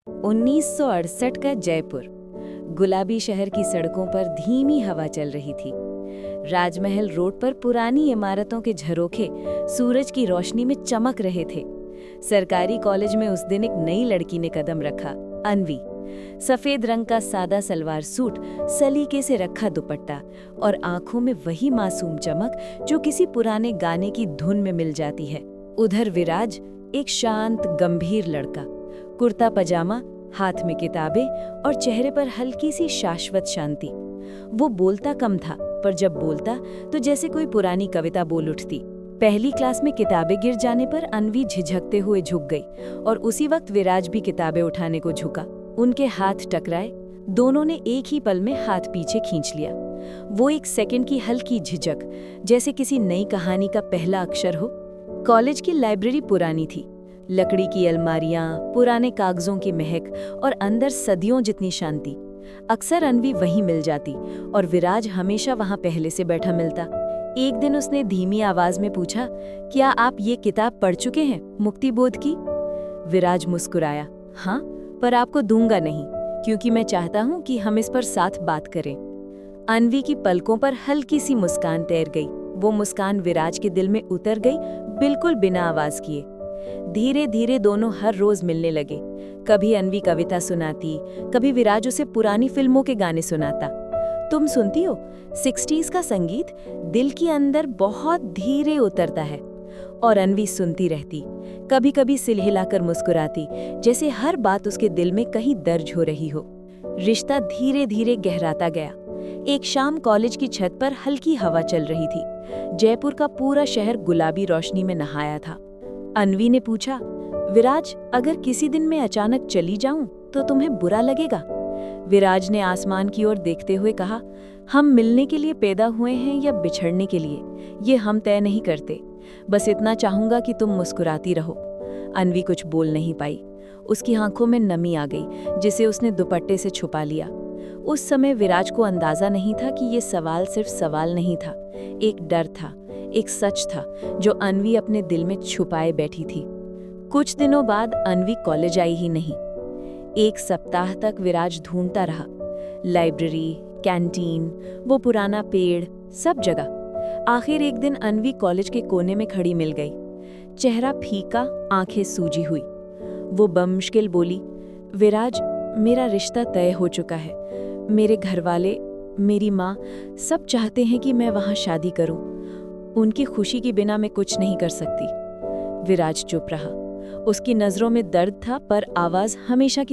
1968 का जयपुर। गुलाबी शहर की सड़कों पर धीमी हवा चल रही थी। राजमहल रोड पर पुरानी इमारतों के झरोखे सूरज की रोशनी में चमक रहे थे। सरकारी कॉलेज में उस दिन एक नई लड़की ने कदम रखा, अन्वी। सफेद रंग का सादा सलवार सूट, सलीके से रखा दुपट्टा और आंखों में वही मासूम चमक जो किसी पुराने गाने की धुन में मिल जाती है। उधर विराज, एक शांत गंभीर लड़का, कुर्ता पजामा, हाथ में किताबें और चेहरे पर हल्की सी शाश्वत शांति। वो बोलता कम था, पर जब बोलता तो जैसे कोई पुरानी कविता बोल उठती। पहली क्लास में किताबें गिर जाने पर अन्वी झिझकते हुए झुक गई और उसी वक्त विराज भी किताबें उठाने को झुका। उनके हाथ टकराए, दोनों ने एक ही पल में हाथ पीछे खींच लिया। वो एक सेकंड की हल्की झिझक, जैसे किसी नई कहानी का पहला अक्षर हो। कॉलेज की लाइब्रेरी पुरानी थी, लकड़ी की अलमारियां, पुराने कागजों की महक और अंदर सदियों जितनी शांति। अक्सर अन्वी वहीं मिल जाती और विराज हमेशा वहां पहले से बैठा मिलता। एक दिन उसने धीमी आवाज में पूछा, क्या आप ये किताब पढ़ चुके हैं, मुक्तिबोध की? विराज मुस्कुराया, हाँ, पर आपको दूंगा नहीं, क्योंकि मैं चाहता हूं कि हम इस पर साथ बात करें। अन्वी की पलकों पर हल्की सी मुस्कान तैर गई। वो मुस्कान विराज के दिल में उतर गई, बिल्कुल बिना आवाज किए। धीरे धीरे दोनों हर रोज मिलने लगे। कभी अन्वी कविता सुनाती, कभी विराज उसे पुरानी फिल्मों के गाने सुनाता। तुम सुनती हो, 60s का संगीत दिल के अंदर बहुत धीरे उतरता है। और अन्वी सुनती रहती, कभी कभी सिर हिलाकर मुस्कुराती, जैसे हर बात उसके दिल में कहीं दर्ज हो रही हो। रिश्ता धीरे धीरे गहराता गया। एक शाम कॉलेज की छत पर हल्की हवा चल रही थी। जयपुर का पूरा शहर गुलाबी रोशनी में नहाया था। अन्वी ने पूछा, विराज, अगर किसी दिन मैं अचानक चली जाऊं तो तुम्हें बुरा लगेगा? विराज ने आसमान की ओर देखते हुए कहा, हम मिलने के लिए पैदा हुए हैं या बिछड़ने के लिए, ये हम तय नहीं करते। बस इतना चाहूंगा कि तुम मुस्कुराती रहो। अन्वी कुछ बोल नहीं पाई। उसकी आंखों में नमी आ गई, जिसे उसने दुपट्टे से छुपा लिया। उस समय विराज को अंदाजा नहीं था कि ये सवाल सिर्फ सवाल नहीं था, एक डर था, एक सच था जो अन्वी अपने दिल में छुपाए बैठी थी। कुछ दिनों बाद अन्वी कॉलेज आई ही नहीं। एक सप्ताह तक विराज ढूंढता रहा, लाइब्रेरी, कैंटीन, वो पुराना पेड़, सब जगह। आखिर एक दिन अन्वी कॉलेज के कोने में खड़ी मिल गई। चेहरा फीका, आंखें सूजी हुई। वो बमुश्किल बोली, विराज, मेरा रिश्ता तय हो चुका है। मेरे घरवाले, मेरी माँ, सब चाहते हैं कि मैं वहाँ शादी करूँ। उनकी खुशी के बिना मैं कुछ नहीं कर सकती। विराज चुप रहा। उसकी नजरों में दर्द था, पर आवाज हमेशा की